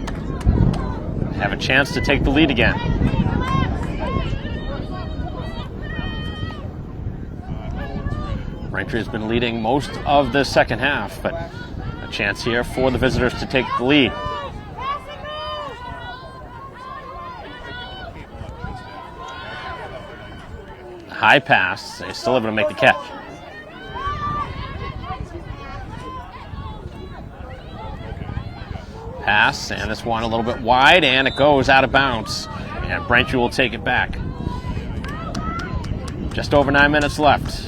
Have a chance to take the lead again. Braintree has been leading most of the second half, but a chance here for the visitors to take the lead. High pass. They're still able to make the catch. Pass, and this one a little bit wide, and it goes out of bounds. And Braintree will take it back. Just over 9 minutes left.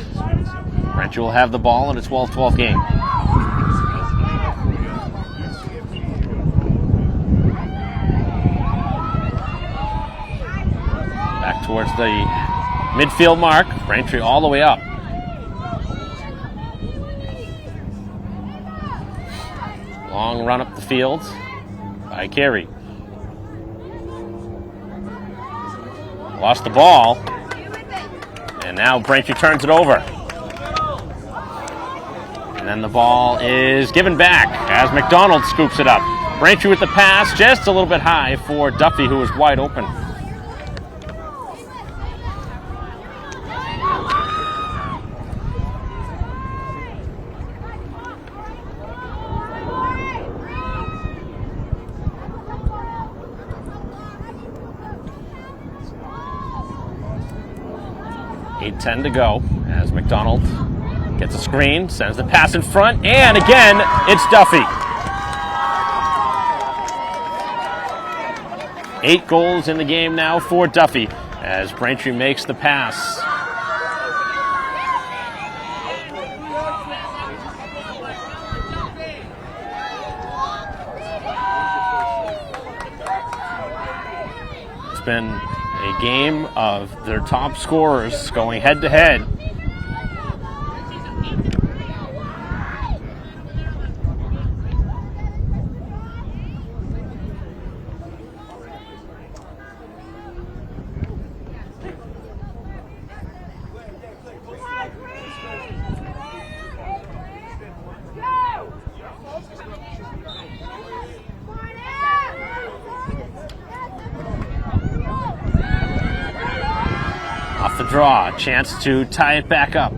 Braintree will have the ball in a 12-12 game. Back towards the midfield mark. Braintree all the way up. Long run up the field by Carey. Lost the ball. And now Braintree turns it over. And then the ball is given back as McDonald scoops it up. Braintree with the pass, just a little bit high for Duffy, who was wide open. .10 to go as McDonald gets a screen, sends the pass in front, and again, it's Duffy. 8 goals in the game now for Duffy as Braintree makes the pass. It's been a game of their top scorers going head to head. Off the draw, chance to tie it back up.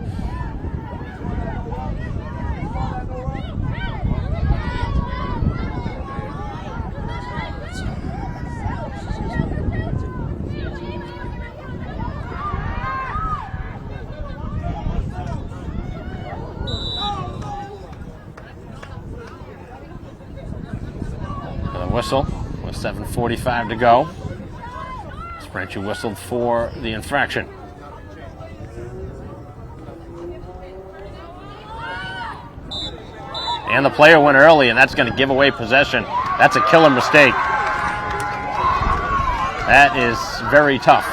The whistle with 7:45 to go. Braintree whistled for the infraction. And the player went early, and that's going to give away possession. That's a killer mistake. That is very tough.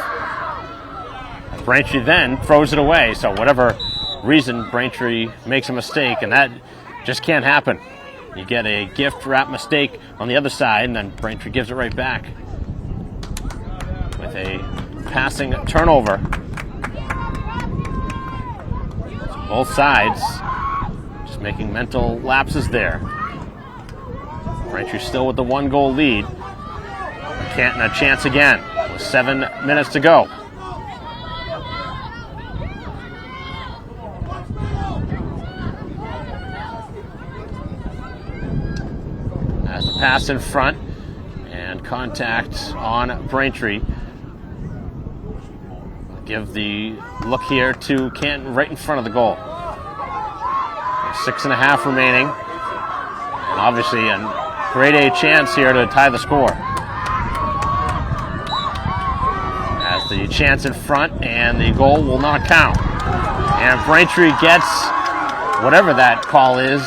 Braintree then throws it away, so whatever reason, Braintree makes a mistake, and that just can't happen. You get a gift wrap mistake on the other side, and then Braintree gives it right back with a passing turnover. So both sides just making mental lapses there. Braintree still with the 1-goal lead. Canton a chance again with 7 minutes to go. As the pass in front and contact on Braintree. Give the look here to Canton right in front of the goal. 6.5 remaining. And obviously a grade A chance here to tie the score. As the chance in front, and the goal will not count. And Braintree gets whatever that call is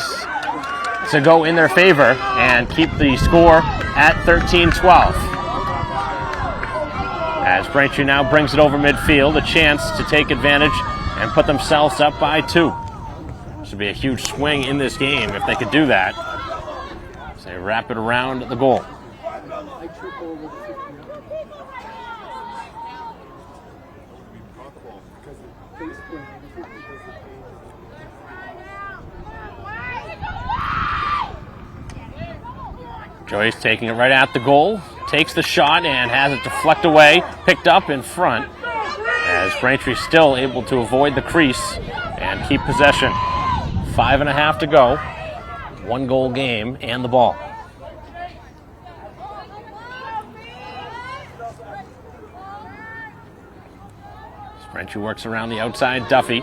to go in their favor and keep the score at 13-12. As Braintree now brings it over midfield, a chance to take advantage and put themselves up by 2. Should be a huge swing in this game if they could do that. So they wrap it around the goal. Joyce taking it right at the goal. Takes the shot and has it deflect away, picked up in front, as Braintree still able to avoid the crease and keep possession. 5.5 to go, 1-goal game and the ball. As Braintree works around the outside, Duffy.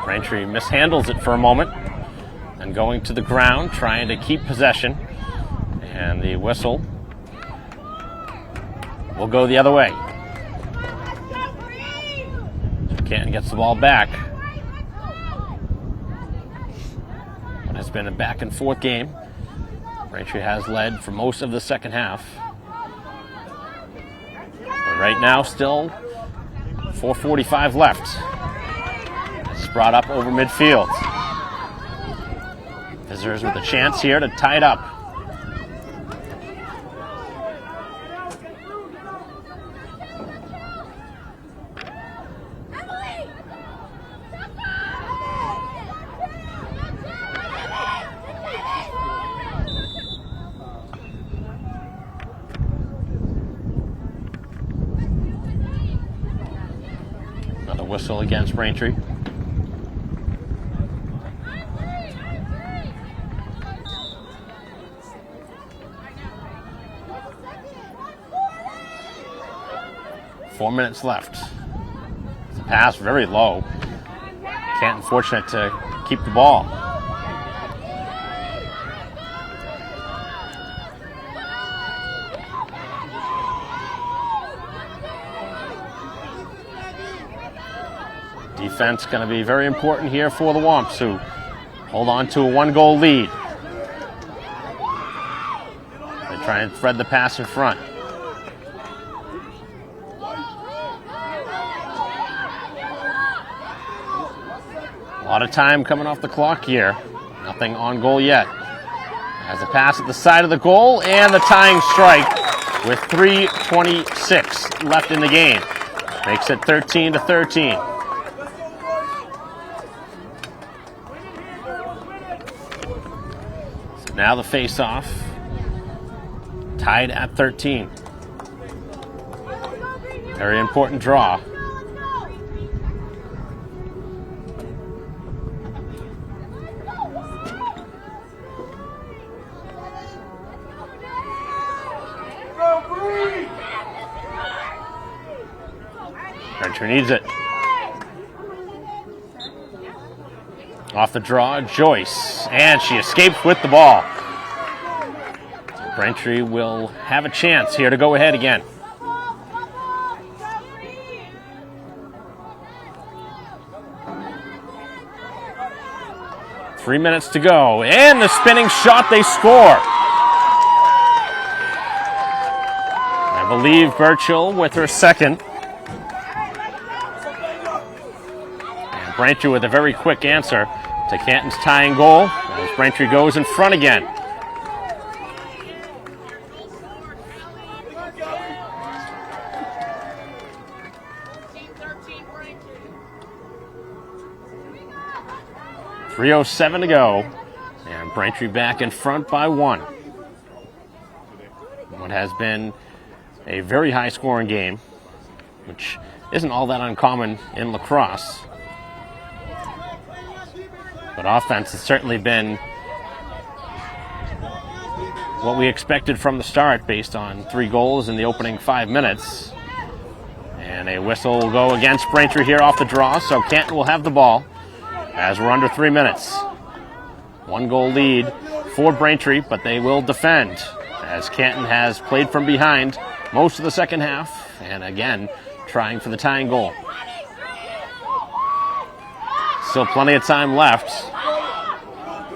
Braintree mishandles it for a moment, and going to the ground, trying to keep possession. And the whistle will go the other way. Canton gets the ball back. It's been a back and forth game. Braintree has led for most of the second half. But right now, still 4:45 left. Brought up over midfield. Visitors with a chance here to tie it up. Another whistle against Braintree. Four minutes left. The pass very low. Canton fortunate to keep the ball. Defense going to be very important here for the Womps, who hold on to a 1-goal lead. They try and thread the pass in front. A lot of time coming off the clock here. Nothing on goal yet. As a pass at the side of the goal and the tying strike with 3:26 left in the game. Makes it 13-13. So now the face-off. Tied at 13. Very important draw. Braintree needs it. Off the draw, Joyce, and she escapes with the ball. So Braintree will have a chance here to go ahead again. Three minutes to go, and the spinning shot, they score. I believe Burchill with her second. And Braintree with a very quick answer to Canton's tying goal as Braintree goes in front again. .307 to go, and Braintree back in front by 1. What has been a very high-scoring game, which isn't all that uncommon in lacrosse. But offense has certainly been what we expected from the start based on 3 goals in the opening 5 minutes. And a whistle will go against Braintree here off the draw, so Canton will have the ball as we're under 3 minutes. 1-goal lead for Braintree, but they will defend as Canton has played from behind most of the second half, and again, trying for the tying goal. Still plenty of time left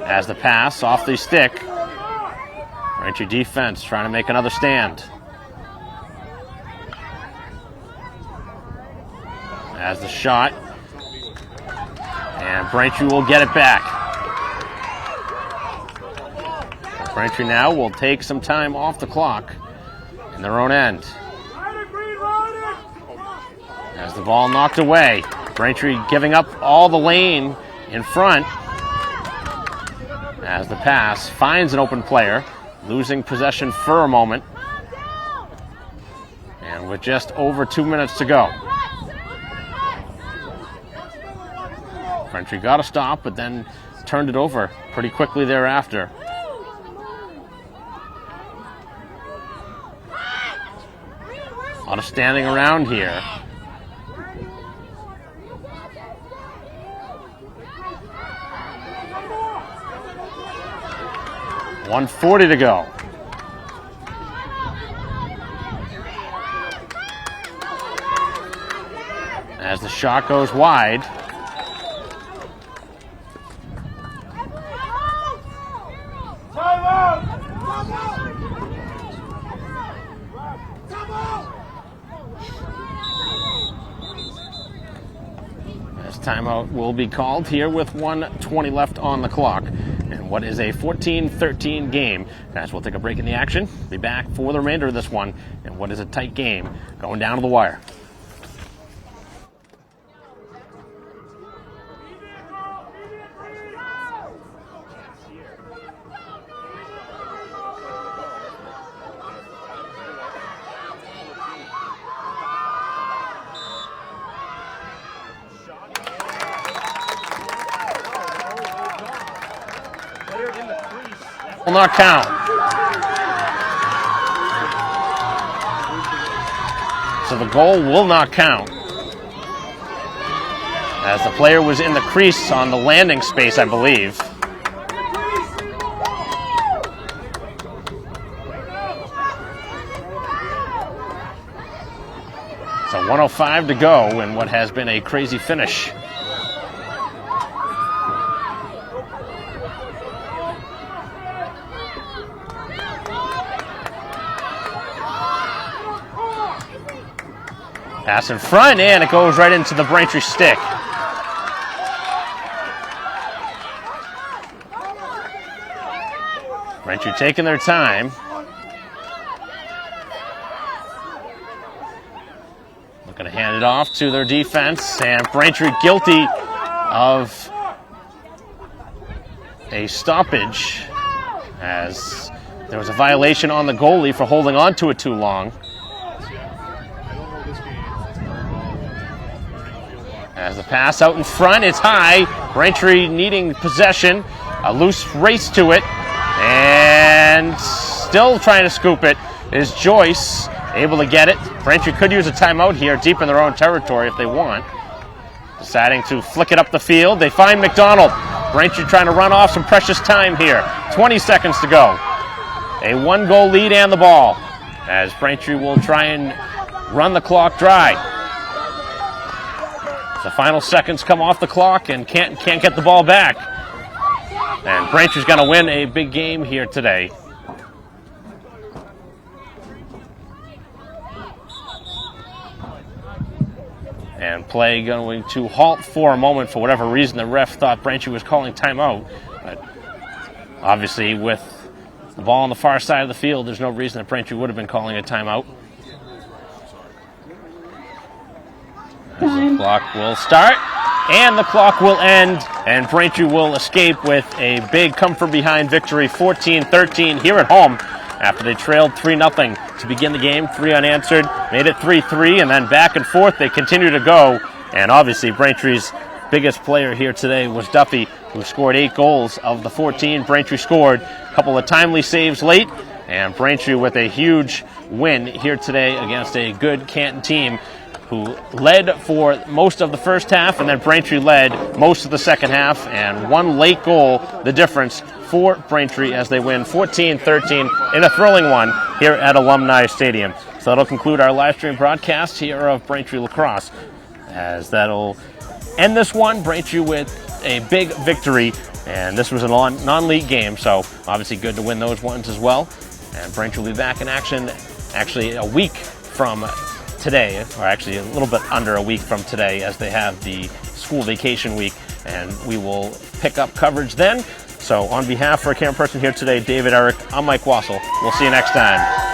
as the pass off the stick. Braintree defense trying to make another stand. As the shot, and Braintree will get it back. Braintree now will take some time off the clock in their own end. As the ball knocked away, Braintree giving up all the lane in front. As the pass finds an open player, losing possession for a moment. And with just over 2 minutes to go. Braintree got a stop, but then turned it over pretty quickly thereafter. A lot of standing around here. .140 to go. As the shot goes wide. Timeout will be called here with 1:20 left on the clock. And what is a 14-13 game. Guys, we'll take a break in the action. Be back for the remainder of this one. And what is a tight game going down to the wire. Will not count. So the goal will not count, as the player was in the crease on the landing space, I believe. So 1:05 to go in what has been a crazy finish. Pass in front, and it goes right into the Braintree stick. Braintree taking their time. Looking to hand it off to their defense, and Braintree guilty of a stoppage as there was a violation on the goalie for holding on to it too long. As the pass out in front, it's high. Braintree needing possession. A loose race to it. And still trying to scoop it is Joyce. Able to get it. Braintree could use a timeout here deep in their own territory if they want. Deciding to flick it up the field. They find McDonald. Braintree trying to run off some precious time here. 20 seconds to go. A 1-goal lead and the ball. As Braintree will try and run the clock dry. The final seconds come off the clock and can't get the ball back. And Braintree's going to win a big game here today. And play going to halt for a moment for whatever reason. The ref thought Braintree was calling timeout. But obviously with the ball on the far side of the field, there's no reason that Braintree would have been calling a timeout. The clock will start, and the clock will end, and Braintree will escape with a big come-from-behind victory, 14-13 here at home, after they trailed 3-0 to begin the game, 3 unanswered, made it 3-3, and then back and forth they continue to go, and obviously Braintree's biggest player here today was Duffy, who scored 8 goals of the 14 Braintree scored, a couple of timely saves late, and Braintree with a huge win here today against a good Canton team, who led for most of the first half, and then Braintree led most of the second half, and 1 late goal, the difference for Braintree as they win 14-13 in a thrilling one here at Alumni Stadium. So that'll conclude our live stream broadcast here of Braintree Lacrosse, as that'll end this one. Braintree with a big victory, and this was a non-league game, so obviously good to win those ones as well. And Braintree will be back in action actually a week from today, or actually a little bit under a week from today, as they have the school vacation week, and we will pick up coverage then. So on behalf of our camera person here today, David Eric, I'm Mike Wassel. We'll see you next time.